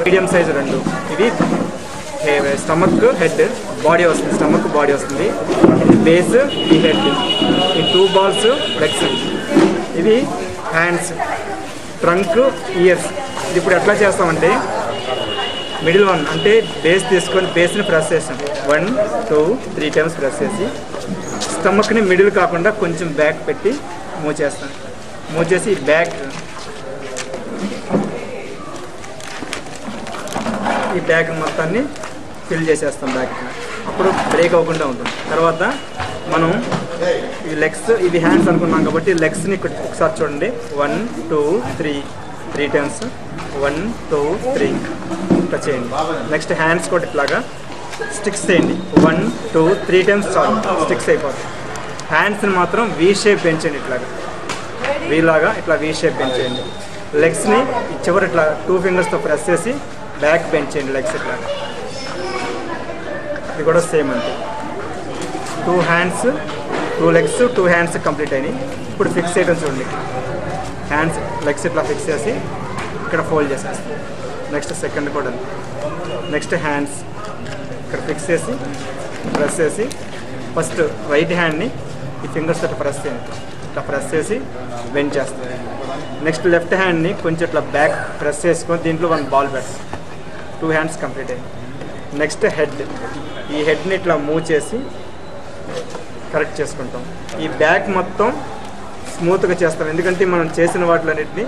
Medium size రెండు. ఇది stomach head body వస్తుంది, స్టమక్ బాడీ వస్తుంది. ఇది బేస్, ఈ హెడ్, ఈ 2 balls లెగ్స్. ఇది హ్యాండ్స్, ట్రంక్, ఇయర్స్. ఇది ఇప్పుడు ఎట్లా చేస్తామంటే మిడిల్ వన్ అంటే బేస్ తీసుకొని బేస్ని ప్రెస్ చేస్తాం. 1 2 3 times ప్రెస్ చేసి స్టమక్ని మిడిల్ కాకుండా కొంచెం బ్యాక్ పెట్టి మూవ్ చేస్తాం. మూవ్ చేసి ఈ బ్యాక్ మొత్తాన్ని ఫిల్ చేసేస్తాం బ్యాక్. అప్పుడు బ్రేక్ అవ్వకుండా ఉంటుంది. తర్వాత మనం ఈ లెగ్స్, ఇది హ్యాండ్స్ అనుకున్నాం కాబట్టి లెగ్స్ని ఒకసారి చూడండి. 1 2 3 times 1 2 3 ఇట్లా చేయండి. నెక్స్ట్ హ్యాండ్స్ కూడా ఇట్లాగా స్టిక్స్ చేయండి. 1 2 3 times చాలు, స్టిక్స్ అయిపోతాయి. హ్యాండ్స్ని మాత్రం వీ షేప్ పెంచండి, ఇట్లాగా వీలాగా ఇట్లా వీ షేప్ పెంచేయండి. లెగ్స్ని చివరి ఇట్లా 2 fingersతో ప్రెస్ చేసి బ్యాక్ బెండ్ చేయండి. లెగ్స్ ఇట్లా, ఇది కూడా సేమ్ అంతే. 2 hands 2 legs 2 hands కంప్లీట్ అయినాయి. ఇప్పుడు ఫిక్స్ చేయడం చూడండి. హ్యాండ్స్ లెగ్స్ ఇట్లా ఫిక్స్ చేసి ఇక్కడ ఫోల్డ్ చేసేస్తాం. నెక్స్ట్ సెకండ్ కూడా, నెక్స్ట్ హ్యాండ్స్ ఇక్కడ ఫిక్స్ చేసి ప్రెస్ చేసి ఫస్ట్ రైట్ హ్యాండ్ని ఈ ఫింగర్స్ ఇట్లా ప్రెస్ చేయండి. ఇట్లా ప్రెస్ చేసి బెండ్ చేస్తాం. నెక్స్ట్ లెఫ్ట్ హ్యాండ్ని కొంచెం ఇట్లా బ్యాక్ ప్రెస్ చేసుకొని దీంట్లో 1 ball పెడతాం. 2 hands కంప్లీట్ అయ్యింది. నెక్స్ట్ హెడ్, ఈ హెడ్ని ఇట్లా మూవ్ చేసి కరెక్ట్ చేసుకుంటాం. ఈ బ్యాక్ మొత్తం స్మూత్గా చేస్తాం, ఎందుకంటే మనం చేసిన వాటిలన్నింటినీ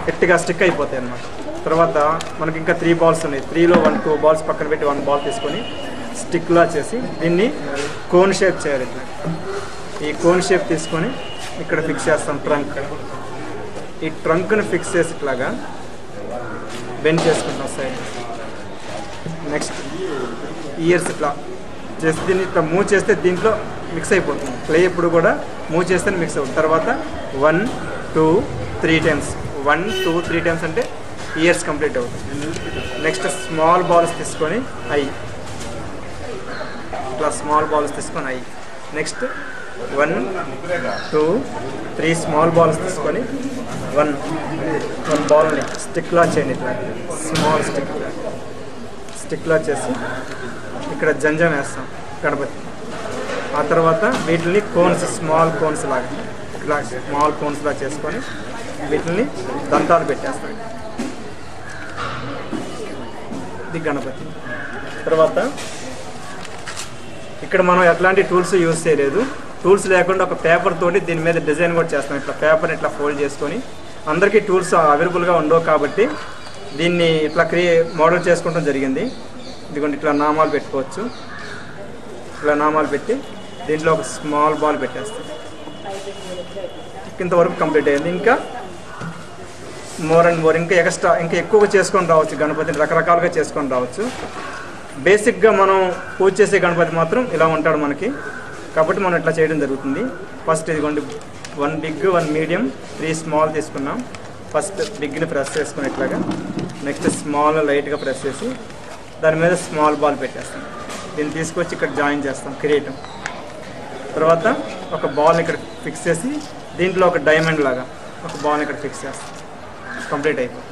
గట్టిగా స్టిక్ అయిపోతాయి అన్నమాట. తర్వాత మనకి ఇంకా 3 balls ఉన్నాయి. 3లో 1 2 balls పక్కన పెట్టి 1 ball తీసుకొని స్టిక్లా చేసి దీన్ని కోన్ షేప్ చేయాలి. ఇట్లా ఈ కోన్ షేప్ తీసుకొని ఇక్కడ ఫిక్స్ చేస్తాం. ట్రంక్, ఈ ట్రంక్ని ఫిక్స్ చేసి ఇట్లాగా బెండ్ చేసుకుంటాం సైడ్. నెక్స్ట్ ఇయర్స్ ఇట్లా చేసి దీన్ని ఇట్లా మూవ్ చేస్తే దీంట్లో మిక్స్ అయిపోతుంది. క్లే ఎప్పుడు కూడా మూవ్ చేస్తే మిక్స్ అవుతుంది. తర్వాత 1 2 3 times 1 2 3 times అంటే ఇయర్స్ కంప్లీట్ అవుతుంది. నెక్స్ట్ స్మాల్ బాల్స్ తీసుకొని ఇట్లా స్మాల్ బాల్స్ తీసుకొని నెక్స్ట్ 1 2 3 స్మాల్ బాల్స్ తీసుకొని 1 బాల్ని స్టిక్లా చేయండి. ఇట్లా స్మాల్ స్టిక్లా చేసి ఇక్కడ జంజం వేస్తాం గణపతి. ఆ తర్వాత వీటిని కోన్స్, స్మాల్ కోన్స్ లాగా ఇట్లా స్మాల్ కోన్స్ లాగా చేసుకొని వీటిని దంతాలు పెట్టేస్తాం. ఇది గణపతి. తర్వాత ఇక్కడ మనం ఎట్లాంటి టూల్స్ యూజ్ చేయలేదు. టూల్స్ లేకుండా ఒక పేపర్ తోటి దీని మీద డిజైన్ కూడా చేస్తాం. ఇట్లా పేపర్ ఇట్లా ఫోల్డ్ చేసుకొని, అందరికీ టూల్స్ అవైలబుల్గా ఉండవు కాబట్టి దీన్ని ఇట్లా మోడల్ చేసుకోవడం జరిగింది. ఇదిగోండి ఇట్లా నామాలు పెట్టుకోవచ్చు. ఇట్లా నామాలు పెట్టి దీంట్లో ఒక స్మాల్ బాల్ పెట్టేస్తాం. ఇంతవరకు కంప్లీట్ అయ్యింది. ఇంకా మోర్ అండ్ మోర్ ఇంకా ఎక్స్ట్రా ఇంకా ఎక్కువగా చేసుకొని రావచ్చు. గణపతిని రకరకాలుగా చేసుకొని రావచ్చు. బేసిక్గా మనం పూజ చేసే గణపతి మాత్రం ఇలా ఉంటాడు మనకి, కాబట్టి మనం ఇట్లా చేయడం జరుగుతుంది. ఫస్ట్ ఇదిగోండి 1 big 1 medium 3 small తీసుకున్నాం. ఫస్ట్ బిగ్ని ప్రెస్ చేసుకుని ఇట్లాగా, నెక్స్ట్ స్మాల్ లైట్గా ప్రెస్ చేసి దాని మీద స్మాల్ బాల్ పెట్టేస్తాం. దీన్ని తీసుకొచ్చి ఇక్కడ జాయిన్ చేస్తాం కిరీటం. తర్వాత ఒక బాల్ ఇక్కడ ఫిక్స్ చేసి దీంట్లో ఒక డైమండ్ లాగా ఒక బాల్ ఇక్కడ ఫిక్స్ చేస్తాం. కంప్లీట్ అయిపోయింది.